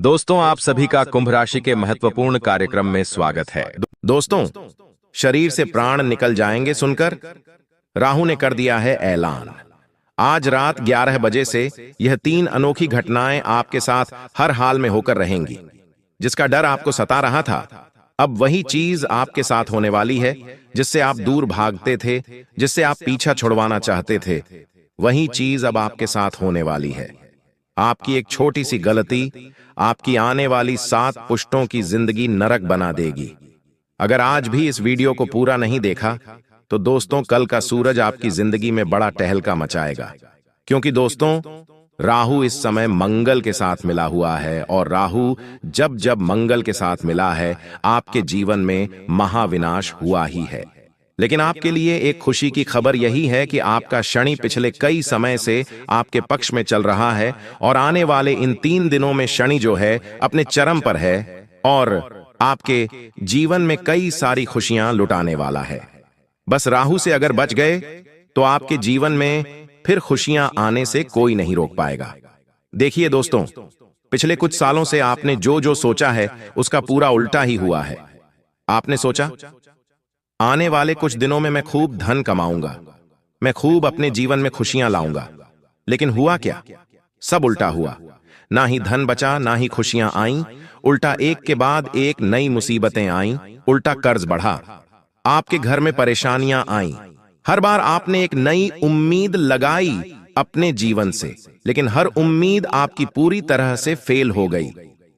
दोस्तों, आप सभी का कुंभ राशि के महत्वपूर्ण कार्यक्रम में स्वागत है। दोस्तों, शरीर से प्राण निकल जाएंगे सुनकर राहु ने कर दिया है ऐलान। आज रात 11 बजे से यह 3 अनोखी घटनाएं आपके साथ हर हाल में होकर रहेंगी। जिसका डर आपको सता रहा था, अब वही चीज आपके साथ होने वाली है जिससे आप दूर भागते थे, जिससे आप पीछा छुड़वाना चाहते थे। वही चीज अब आपके साथ होने वाली है। आपकी एक छोटी सी गलती आपकी आने वाली 7 पुश्तों की जिंदगी नरक बना देगी। अगर आज भी इस वीडियो को पूरा नहीं देखा तो दोस्तों, कल का सूरज आपकी जिंदगी में बड़ा टहलका मचाएगा। क्योंकि दोस्तों, राहु इस समय मंगल के साथ मिला हुआ है, और राहु जब जब मंगल के साथ मिला है, आपके जीवन में महाविनाश हुआ ही है। लेकिन आपके लिए एक खुशी की खबर यही है कि आपका शनि पिछले कई समय से आपके पक्ष में चल रहा है, और आने वाले इन 3 दिनों में शनि जो है अपने चरम पर है और आपके जीवन में कई सारी खुशियां लुटाने वाला है। बस राहु से अगर बच गए तो आपके जीवन में फिर खुशियां आने से कोई नहीं रोक पाएगा। देखिए दोस्तों, पिछले कुछ सालों से आपने जो जो सोचा है उसका पूरा उल्टा ही हुआ है। आपने सोचा आने वाले कुछ दिनों में मैं खूब धन कमाऊंगा, मैं खूब अपने जीवन में खुशियां लाऊंगा। लेकिन हुआ क्या? सब उल्टा हुआ। ना ही धन बचा, ना ही खुशियां आईं। उल्टा एक के बाद एक नई मुसीबतें आईं। उल्टा कर्ज बढ़ा, आपके घर में परेशानियां आईं। हर बार आपने एक नई उम्मीद लगाई अपने जीवन से, लेकिन हर उम्मीद आपकी पूरी तरह से फेल हो गई।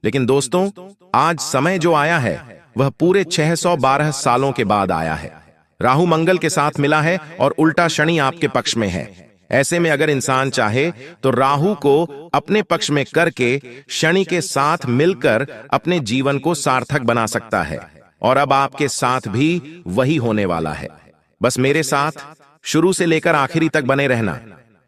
लेकिन दोस्तों, आज समय जो आया है वह पूरे 612 सालों के बाद आया है। राहु मंगल के साथ मिला है और उल्टा शनि आपके पक्ष में है। ऐसे में अगर इंसान चाहे तो राहु को अपने पक्ष में करके शनि के साथ मिलकर अपने जीवन को सार्थक बना सकता है। और अब आपके साथ भी वही होने वाला है। बस मेरे साथ शुरू से लेकर आखिरी तक बने रहना,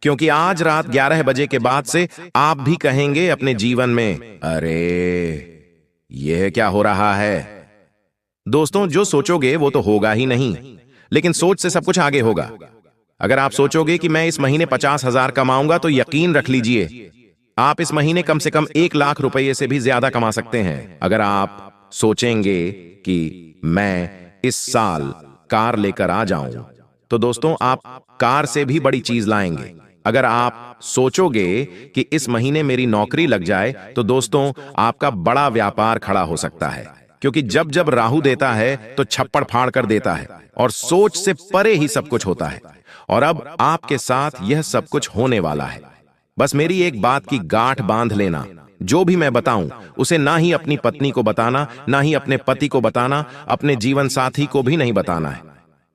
क्योंकि आज रात 11 बजे के बाद से आप भी कहेंगे अपने जीवन में, अरे यह क्या हो रहा है। दोस्तों, जो सोचोगे वो तो होगा ही नहीं, लेकिन सोच से सब कुछ आगे होगा। अगर आप सोचोगे कि मैं इस महीने 50,000 कमाऊंगा, तो यकीन रख लीजिए आप इस महीने कम से कम 1 लाख रुपए से भी ज्यादा कमा सकते हैं। अगर आप सोचेंगे कि मैं इस साल कार लेकर आ जाऊं, तो दोस्तों आप कार से भी बड़ी चीज लाएंगे। अगर आप सोचोगे कि इस महीने मेरी नौकरी लग जाए, तो दोस्तों आपका बड़ा व्यापार खड़ा हो सकता है। क्योंकि जब जब राहु देता है तो छप्पड़ फाड़ कर देता है, और सोच से परे ही सब कुछ होता है। और अब आपके साथ यह सब कुछ होने वाला है। बस मेरी एक बात की गांठ बांध लेना, जो भी मैं बताऊं उसे ना ही अपनी पत्नी को बताना, ना ही अपने पति को बताना, अपने जीवन साथी को भी नहीं बताना है,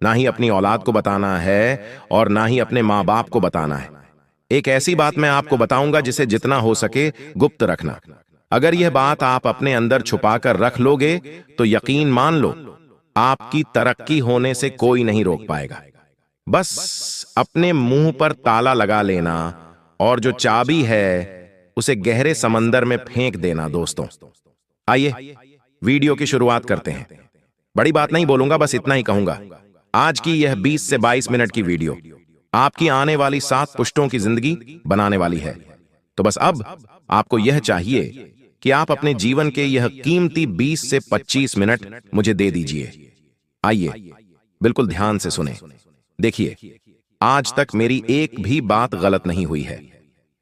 ना ही अपनी औलाद को बताना है, और ना ही अपने माँ बाप को बताना है। एक ऐसी बात मैं आपको बताऊंगा जिसे जितना हो सके गुप्त रखना। अगर यह बात आप अपने अंदर छुपाकर रख लोगे तो यकीन मान लो, आपकी तरक्की होने से कोई नहीं रोक पाएगा। बस अपने मुंह पर ताला लगा लेना, और जो चाबी है उसे गहरे समंदर में फेंक देना। दोस्तों, आइए वीडियो की शुरुआत करते हैं। बड़ी बात नहीं बोलूंगा, बस इतना ही कहूंगा। आज की यह 20 से 22 मिनट की वीडियो आपकी आने वाली 7 पुश्तों की जिंदगी बनाने वाली है। तो बस अब आपको यह चाहिए कि आप अपने जीवन के यह कीमती 20 से 25 मिनट मुझे दे दीजिए। आइए बिल्कुल ध्यान से सुने। देखिए, आज तक मेरी एक भी बात गलत नहीं हुई है।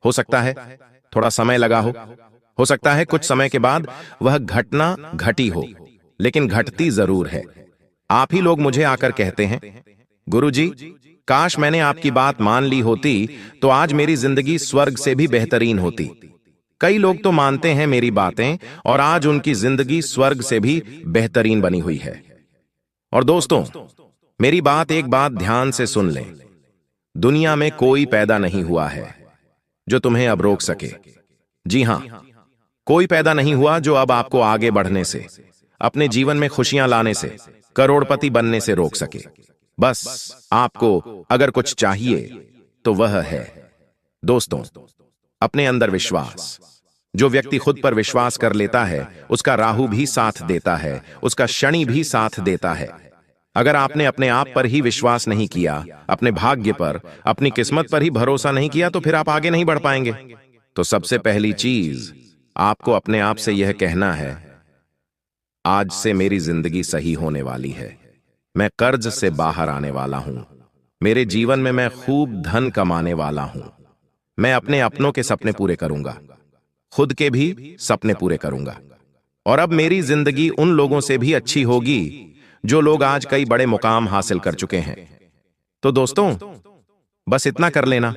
हो सकता है थोड़ा समय लगा हो सकता है कुछ समय के बाद वह घटना घटी हो, लेकिन घटती जरूर है। आप ही लोग मुझे आकर कहते हैं, गुरुजी, काश मैंने आपकी बात मान ली होती तो आज मेरी जिंदगी स्वर्ग से भी बेहतरीन होती। कई लोग तो मानते हैं मेरी बातें, और आज उनकी जिंदगी स्वर्ग से भी बेहतरीन बनी हुई है। और दोस्तों, मेरी बात एक बात ध्यान से सुन लें। दुनिया में कोई पैदा नहीं हुआ है जो तुम्हें अब रोक सके। जी हां, कोई पैदा नहीं हुआ जो अब आपको आगे बढ़ने से, अपने जीवन में खुशियां लाने से, करोड़पति बनने से रोक सके। बस आपको अगर कुछ चाहिए तो वह है दोस्तों, अपने अंदर विश्वास। जो व्यक्ति खुद पर विश्वास कर लेता है उसका राहु भी साथ देता है, उसका शनि भी साथ देता है। अगर आपने अपने आप पर ही विश्वास नहीं किया, अपने भाग्य पर, अपनी किस्मत पर ही भरोसा नहीं किया, तो फिर आप आगे नहीं बढ़ पाएंगे। तो सबसे पहली चीज आपको अपने आप से यह कहना है, आज से मेरी जिंदगी सही होने वाली है। मैं कर्ज से बाहर आने वाला हूं। मेरे जीवन में मैं खूब धन कमाने वाला हूं। मैं अपने अपनों के सपने पूरे करूंगा, खुद के भी सपने पूरे करूंगा। और अब मेरी जिंदगी उन लोगों से भी अच्छी होगी जो लोग आज कई बड़े मुकाम हासिल कर चुके हैं। तो दोस्तों, बस इतना कर लेना।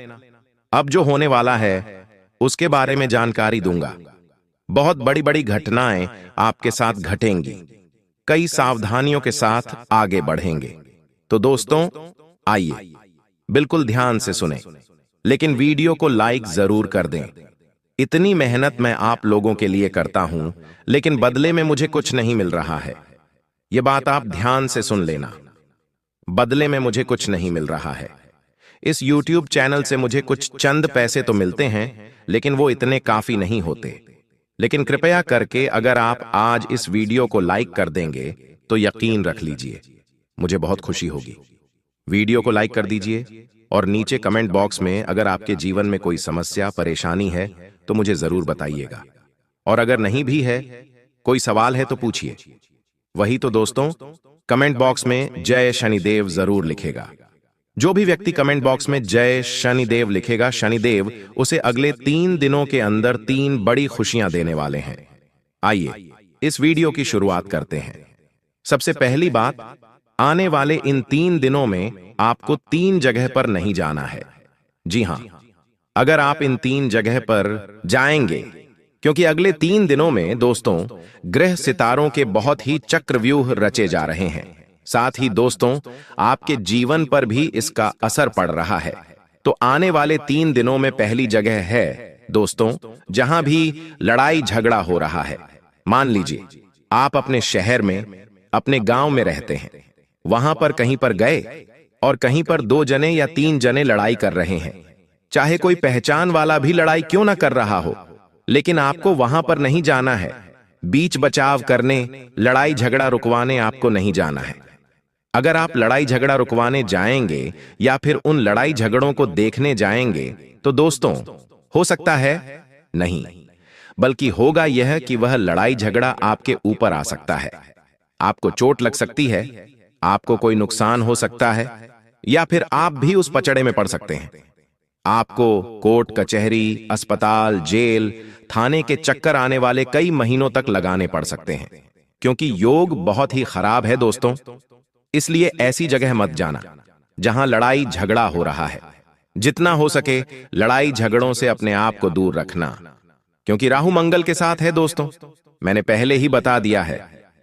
अब जो होने वाला है उसके बारे में जानकारी दूंगा। बहुत बड़ी बड़ी घटनाएं आपके साथ घटेंगी। कई सावधानियों के साथ आगे बढ़ेंगे। तो दोस्तों, आइए बिल्कुल ध्यान से सुने, लेकिन वीडियो को लाइक जरूर कर दें। इतनी मेहनत मैं आप लोगों के लिए करता हूं, लेकिन बदले में मुझे कुछ नहीं मिल रहा है। यह बात आप ध्यान से सुन लेना। बदले में मुझे कुछ नहीं मिल रहा है। इस YouTube चैनल से मुझे कुछ चंद पैसे तो मिलते हैं, लेकिन वो इतने काफी नहीं होते। लेकिन कृपया करके अगर आप आज इस वीडियो को लाइक कर देंगे तो यकीन रख लीजिए, मुझे बहुत खुशी होगी। वीडियो को लाइक कर दीजिए और नीचे कमेंट बॉक्स में अगर आपके जीवन में कोई समस्या परेशानी है तो मुझे जरूर बताइएगा। और अगर नहीं भी है, कोई सवाल है तो पूछिए। वही तो दोस्तों, कमेंट बॉक्स में जय शनिदेव जरूर लिखेगा। जो भी व्यक्ति कमेंट बॉक्स में जय शनिदेव लिखेगा, शनिदेव उसे अगले 3 दिनों के अंदर 3 बड़ी खुशियां देने वाले हैं। आइए इस वीडियो की शुरुआत करते हैं। सबसे पहली बात, आने वाले इन 3 दिनों में आपको 3 जगह पर नहीं जाना है। जी हां, अगर आप इन 3 जगह पर जाएंगे, क्योंकि अगले 3 दिनों में दोस्तों ग्रह सितारों के बहुत ही चक्रव्यूह रचे जा रहे हैं। साथ ही दोस्तों आपके जीवन पर भी इसका असर पड़ रहा है। तो आने वाले 3 दिनों में पहली जगह है दोस्तों जहां भी लड़ाई झगड़ा हो रहा है। मान लीजिए आप अपने शहर में, अपने गांव में रहते हैं, वहां पर कहीं पर गए और कहीं पर 2 जने या 3 जने लड़ाई कर रहे हैं। चाहे कोई पहचान वाला भी लड़ाई क्यों ना कर रहा हो, लेकिन आपको वहां पर नहीं जाना है। बीच बचाव करने, लड़ाई झगड़ा रुकवाने आपको नहीं जाना है। अगर आप लड़ाई झगड़ा रुकवाने जाएंगे या फिर उन लड़ाई झगड़ों को देखने जाएंगे तो दोस्तों हो सकता है नहीं, बल्कि होगा यह कि वह लड़ाई झगड़ा आपके ऊपर आ सकता है। आपको चोट लग सकती है, आपको कोई नुकसान हो सकता है, या फिर आप भी उस पचड़े में पड़ सकते हैं। आपको कोर्ट कचहरी, अस्पताल, जेल, थाने के चक्कर आने वाले कई महीनों तक लगाने पड़ सकते हैं, क्योंकि योग बहुत ही खराब है दोस्तों। इसलिए ऐसी जगह मत जाना जहां लड़ाई झगड़ा हो रहा है। जितना हो सके लड़ाई झगड़ों से अपने आप को दूर रखना, क्योंकि राहु मंगल के साथ है दोस्तों। मैंने पहले ही बता दिया है,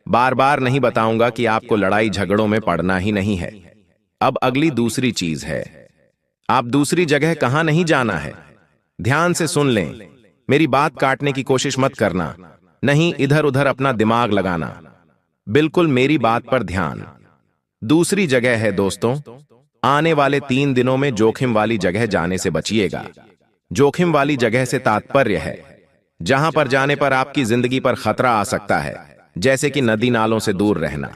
बार बार नहीं बताऊंगा कि आपको लड़ाई झगड़ों में पड़ना ही नहीं है। अब अगली दूसरी चीज है, आप दूसरी जगह कहां नहीं जाना है। ध्यान से सुन लें, मेरी बात काटने की कोशिश मत करना, नहीं इधर उधर अपना दिमाग लगाना। बिल्कुल मेरी बात पर ध्यान। दूसरी जगह है दोस्तों, आने वाले 3 दिनों में जोखिम वाली जगह जाने से बचिएगा। जोखिम वाली जगह से तात्पर्य है जहां पर जाने पर आपकी जिंदगी पर खतरा आ सकता है, जैसे कि नदी नालों से दूर रहना।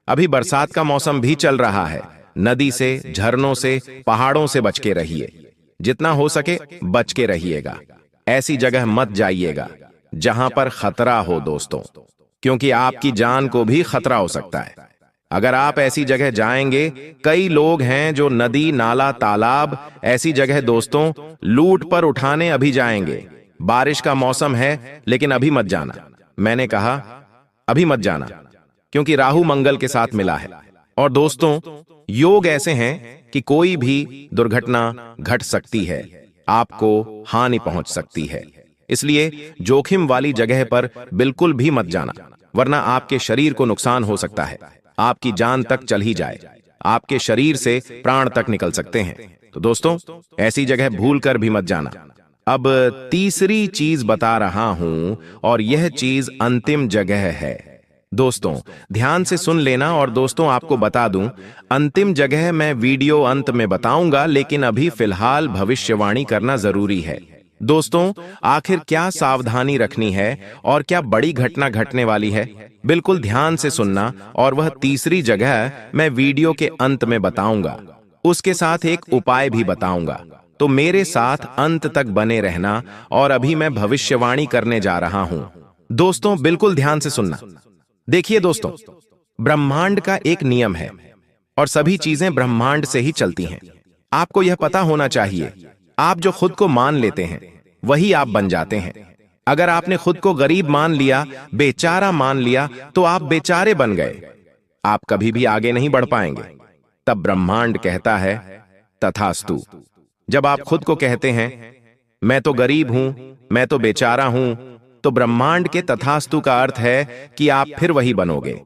अभी बरसात का मौसम भी चल रहा है। नदी से, झरनों से, पहाड़ों से बच के रहिए। जितना हो सके बच के रहिएगा। ऐसी जगह मत जाइएगा जहां पर खतरा हो दोस्तों, क्योंकि आपकी जान को भी खतरा हो सकता है। अगर आप ऐसी जगह जाएंगे, कई लोग हैं जो नदी, नाला, तालाब, ऐसी जगह दोस्तों लूट पर उठाने अभी जाएंगे। बारिश का मौसम है, लेकिन अभी मत जाना। मैंने कहा अभी मत जाना, क्योंकि राहु मंगल के साथ मिला है। और दोस्तों योग ऐसे हैं कि कोई भी दुर्घटना घट सकती है, आपको हानि पहुंच सकती है। इसलिए जोखिम वाली जगह पर बिल्कुल भी मत जाना, वरना आपके शरीर को नुकसान हो सकता है। आपकी जान तक चल ही जाए, आपके शरीर से प्राण तक निकल सकते हैं। तो दोस्तों ऐसी जगह भूल कर भी मत जाना। अब तीसरी चीज बता रहा हूं, और यह चीज अंतिम जगह है। दोस्तों ध्यान से सुन लेना। और दोस्तों आपको बता दूं, अंतिम जगह मैं वीडियो अंत में बताऊंगा, लेकिन अभी फिलहाल भविष्यवाणी करना जरूरी है। दोस्तों आखिर क्या सावधानी रखनी है और क्या बड़ी घटना घटने वाली है, बिल्कुल ध्यान से सुनना। और वह तीसरी जगह मैं वीडियो के अंत में बताऊंगा। उसके साथ एक उपाय भी बताऊंगा। तो मेरे साथ अंत तक बने रहना और अभी मैं भविष्यवाणी करने जा रहा हूं। दोस्तों बिल्कुल ध्यान से सुनना। देखिए दोस्तों, ब्रह्मांड का एक नियम है और सभी चीजें ब्रह्मांड से ही चलती हैं। आपको यह पता होना चाहिए, आप जो खुद को मान लेते हैं वही आप बन जाते हैं। अगर आपने खुद को गरीब मान लिया, बेचारा मान लिया, तो आप बेचारे बन गए। आप कभी भी आगे नहीं बढ़ पाएंगे। तब ब्रह्मांड कहता है तथास्तु। जब आप खुद को कहते हैं मैं तो गरीब हूं, मैं तो बेचारा हूं, तो ब्रह्मांड के तथास्तु का अर्थ है कि आप फिर वही बनोगे।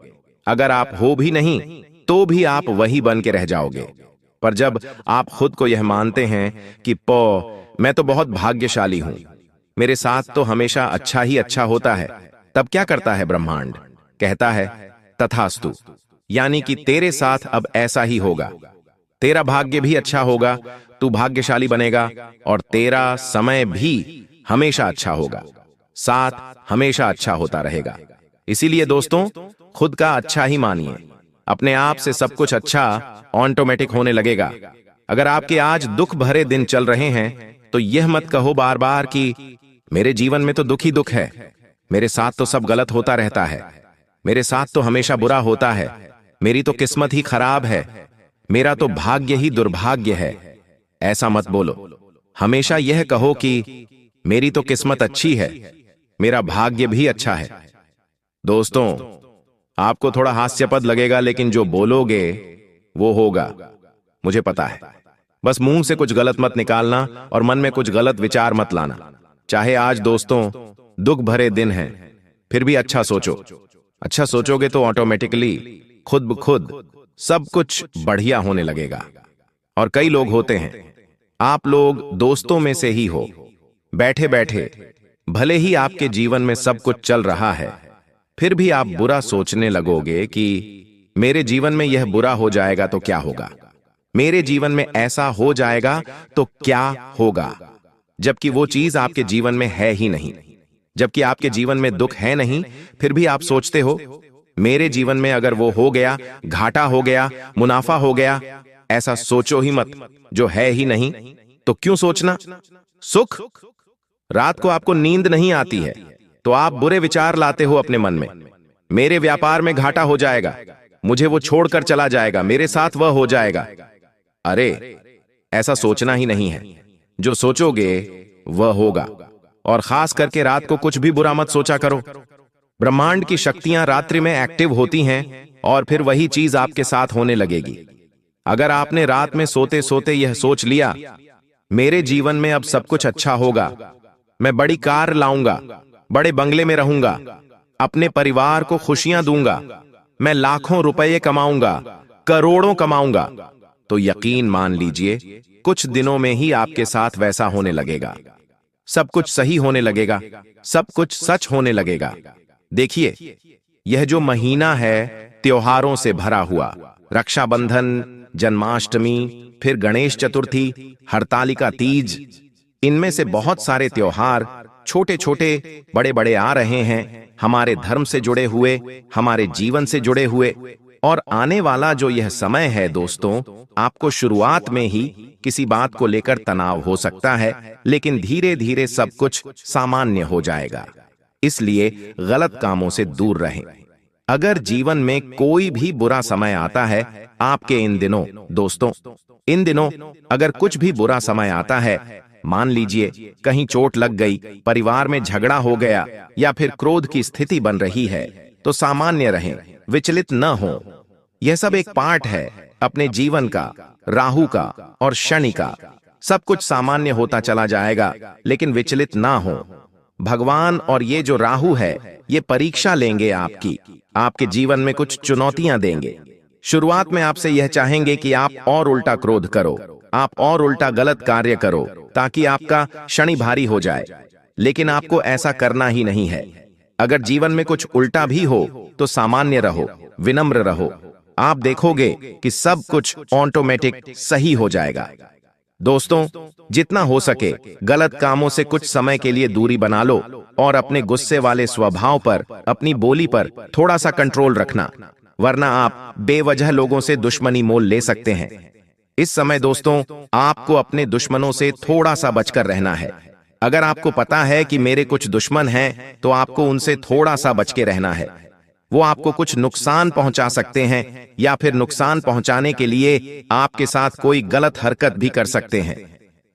अगर आप हो भी नहीं तो भी आप वही बन के रह जाओगे। पर जब आप खुद को यह मानते हैं कि मैं तो बहुत भाग्यशाली हूं, मेरे साथ तो हमेशा अच्छा ही अच्छा होता है, तब क्या करता है ब्रह्मांड? कहता है तथास्तु, यानी कि तेरे साथ अब ऐसा ही होगा। तेरा भाग्य भी अच्छा होगा, तू भाग्यशाली बनेगा और तेरा समय भी हमेशा अच्छा होगा, साथ हमेशा अच्छा होता रहेगा। इसीलिए दोस्तों, खुद का अच्छा ही मानिए। अपने आप से सब कुछ अच्छा ऑटोमेटिक होने लगेगा। अगर आपके आज दुख भरे दिन चल रहे हैं तो यह मत कहो बार बार कि मेरे जीवन में तो दुख ही दुख है, मेरे साथ तो सब गलत होता रहता है, मेरे साथ तो हमेशा बुरा होता है, मेरी तो किस्मत ही खराब है, मेरा तो भाग्य ही दुर्भाग्य है। ऐसा मत बोलो। हमेशा यह कहो कि मेरी तो किस्मत अच्छी है, मेरा भाग्य भी अच्छा है। दोस्तों, आपको थोड़ा हास्यास्पद लगेगा, लेकिन जो बोलोगे वो होगा, मुझे पता है। बस मुंह से कुछ गलत मत निकालना और मन में कुछ गलत विचार मत लाना। चाहे आज दोस्तों दुख भरे दिन हैं, फिर भी अच्छा सोचो। अच्छा सोचोगे तो ऑटोमेटिकली खुद ब खुद सब कुछ बढ़िया होने लगेगा। और कई लोग होते हैं, आप लोग दोस्तों में से ही हो, बैठे बैठे भले ही आपके जीवन में सब कुछ चल रहा है, फिर भी आप बुरा सोचने लगोगे कि मेरे जीवन में यह बुरा हो जाएगा तो क्या होगा, मेरे जीवन में ऐसा हो जाएगा तो क्या होगा, जबकि वो चीज आपके जीवन में है ही नहीं। जबकि आपके जीवन में दुख है नहीं, फिर भी आप सोचते हो मेरे जीवन में अगर वो हो गया, घाटा हो गया, मुनाफा हो गया। ऐसा सोचो ही मत, जो है ही नहीं तो क्यों सोचना। सुख, रात को आपको नींद नहीं आती है तो आप बुरे विचार लाते हो अपने मन में। मेरे व्यापार में घाटा हो जाएगा, मुझे वो छोड़कर चला जाएगा, मेरे साथ वह हो जाएगा। अरे ऐसा सोचना ही नहीं है, जो सोचोगे वह होगा। और खास करके रात को कुछ भी बुरा मत सोचा करो। ब्रह्मांड की शक्तियां रात्रि में एक्टिव होती हैं और फिर वही चीज आपके साथ होने लगेगी। अगर आपने रात में सोते सोते यह सोच लिया मेरे जीवन में अब सब कुछ अच्छा होगा, मैं बड़ी कार लाऊंगा, बड़े बंगले में रहूंगा, अपने परिवार को खुशियां दूंगा, मैं लाखों रुपए कमाऊंगा, करोड़ों कमाऊंगा, तो यकीन मान लीजिए कुछ दिनों में ही आपके साथ वैसा होने लगेगा। सब कुछ सही होने लगेगा, सब कुछ सच होने लगेगा। देखिए, यह जो महीना है त्योहारों से भरा हुआ, रक्षाबंधन, जन्माष्टमी, फिर गणेश चतुर्थी, हरतालिका तीज, इनमें से बहुत सारे त्योहार छोटे छोटे बड़े बड़े आ रहे हैं, हमारे धर्म से जुड़े हुए, हमारे जीवन से जुड़े हुए। और आने वाला जो यह समय है दोस्तों, आपको शुरुआत में ही किसी बात को लेकर तनाव हो सकता है, लेकिन धीरे धीरे सब कुछ सामान्य हो जाएगा। इसलिए गलत कामों से दूर रहें। अगर जीवन में कोई भी बुरा समय आता है आपके इन दिनों, दोस्तों इन दिनों अगर कुछ भी बुरा समय आता है, मान लीजिए कहीं चोट लग गई, परिवार में झगड़ा हो गया या फिर क्रोध की स्थिति बन रही है, तो सामान्य रहें, विचलित न हो। यह सब एक पार्ट है अपने जीवन का, राहु का और शनि का। सब कुछ सामान्य होता चला जाएगा, लेकिन विचलित ना हो। भगवान और ये जो राहु है, ये परीक्षा लेंगे आपकी, आपके जीवन में कुछ चुनौतियां देंगे। शुरुआत में आपसे यह चाहेंगे कि आप और उल्टा क्रोध करो, आप और उल्टा गलत कार्य करो, ताकि आपका शनि भारी हो जाए। लेकिन आपको ऐसा करना ही नहीं है। अगर जीवन में कुछ उल्टा भी हो तो सामान्य रहो, विनम्र रहो। आप देखोगे कि सब कुछ ऑटोमेटिक सही हो जाएगा। दोस्तों, जितना हो सके गलत कामों से कुछ समय के लिए दूरी बना लो और अपने गुस्से वाले स्वभाव पर, अपनी बोली पर थोड़ा सा कंट्रोल रखना, वरना आप बेवजह लोगों से दुश्मनी मोल ले सकते हैं। इस समय दोस्तों आपको अपने दुश्मनों से थोड़ा सा बचकर रहना है। अगर आपको पता है कि मेरे कुछ दुश्मन हैं तो आपको उनसे थोड़ा सा बच के रहना है। वो आपको कुछ नुकसान पहुंचा सकते हैं या फिर नुकसान पहुंचाने के लिए आपके साथ कोई गलत हरकत भी कर सकते हैं।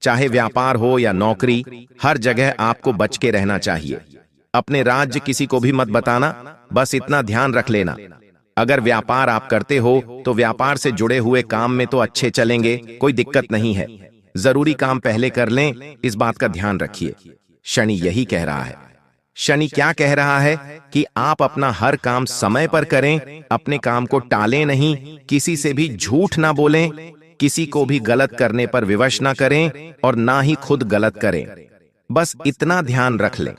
चाहे व्यापार हो या नौकरी, हर जगह आपको बच के रहना चाहिए। अपने राज्य किसी को भी मत बताना, बस इतना ध्यान रख लेना। अगर व्यापार आप करते हो तो व्यापार से जुड़े हुए काम में तो अच्छे चलेंगे, कोई दिक्कत नहीं है। जरूरी काम पहले कर लें, इस बात का ध्यान रखिए। शनि यही कह रहा है। शनि क्या कह रहा है कि आप अपना हर काम समय पर करें, अपने काम को टालें नहीं, किसी से भी झूठ ना बोलें, किसी को भी गलत करने पर विवश ना करें और ना ही खुद गलत करें। बस इतना ध्यान रख लें।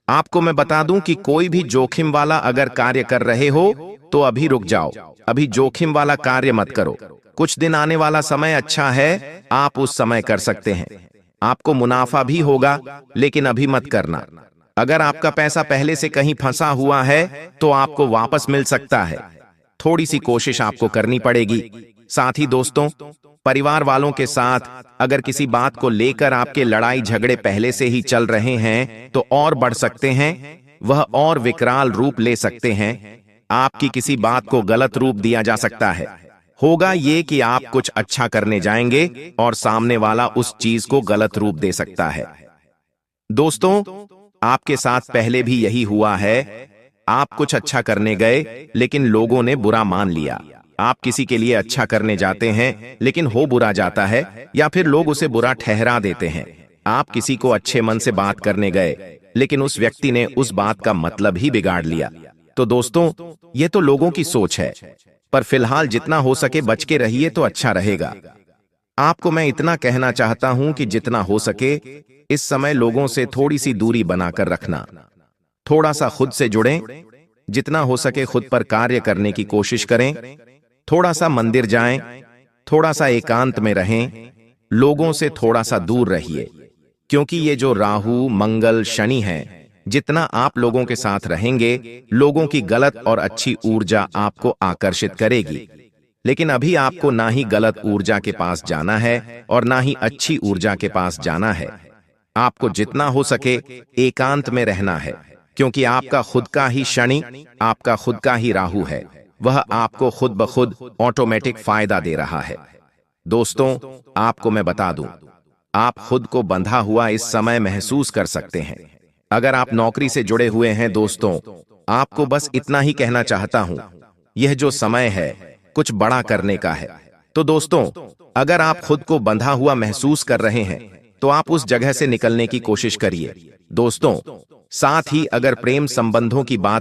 आपको मैं बता दूं कि कोई भी जोखिम वाला अगर कार्य कर रहे हो तो अभी रुक जाओ, अभी जोखिम वाला कार्य मत करो। कुछ दिन आने वाला समय अच्छा है, आप उस समय कर सकते हैं। आपको मुनाफा भी होगा, लेकिन अभी मत करना। अगर आपका पैसा पहले से कहीं फंसा हुआ है तो आपको वापस मिल सकता है। थोड़ी सी कोशिश आपको करनी पड़ेगी। साथ ही दोस्तों, परिवार वालों के साथ अगर किसी बात को लेकर आपके लड़ाई झगड़े पहले से ही चल रहे हैं तो और बढ़ सकते हैं, वह और विकराल रूप ले सकते हैं। आपकी किसी बात को गलत रूप दिया जा सकता है। होगा ये कि आप कुछ अच्छा करने जाएंगे और सामने वाला उस चीज को गलत रूप दे सकता है। दोस्तों, आपके साथ पहले भी यही हुआ है। आप कुछ अच्छा करने गए लेकिन लोगों ने बुरा मान लिया। आप किसी के लिए अच्छा करने जाते हैं लेकिन हो बुरा जाता है या फिर लोग उसे बुरा ठहरा देते हैं। आप किसी को अच्छे मन से बात करने गए लेकिन उस व्यक्ति ने उस बात का मतलब ही बिगाड़ लिया। तो दोस्तों, ये तो लोगों की सोच है, पर फिलहाल जितना हो सके बच के रहिए तो अच्छा रहेगा। आपको मैं इतना कहना चाहता हूं कि जितना हो सके इस समय लोगों से थोड़ी सी दूरी बनाकर रखना। थोड़ा सा खुद से जुड़ें, जितना हो सके खुद पर कार्य करने की कोशिश करें। थोड़ा सा मंदिर जाएं, थोड़ा सा एकांत में रहें, लोगों से थोड़ा सा दूर रहिए, क्योंकि ये जो राहु मंगल शनि है, जितना आप लोगों के साथ रहेंगे, लोगों की गलत और अच्छी ऊर्जा आपको आकर्षित करेगी। लेकिन अभी आपको ना ही गलत ऊर्जा के पास जाना है और ना ही अच्छी ऊर्जा के पास जाना है। आपको जितना हो सके एकांत में रहना है, क्योंकि आपका खुद का ही शनि, आपका खुद का ही राहु है। वह आपको खुद ब खुद ऑटोमेटिक फायदा दे रहा है। दोस्तों, आपको मैं बता दूं, आप खुद को बंधा हुआ इस समय महसूस कर सकते हैं। अगर आप नौकरी से जुड़े हुए हैं दोस्तों, आपको बस इतना ही कहना चाहता हूं, यह जो समय है कुछ बड़ा करने का है। तो दोस्तों, अगर आप खुद को बंधा हुआ महसूस कर रहे हैं तो आप उस जगह से निकलने की कोशिश करिए। दोस्तों, साथ ही अगर प्रेम संबंधों की बात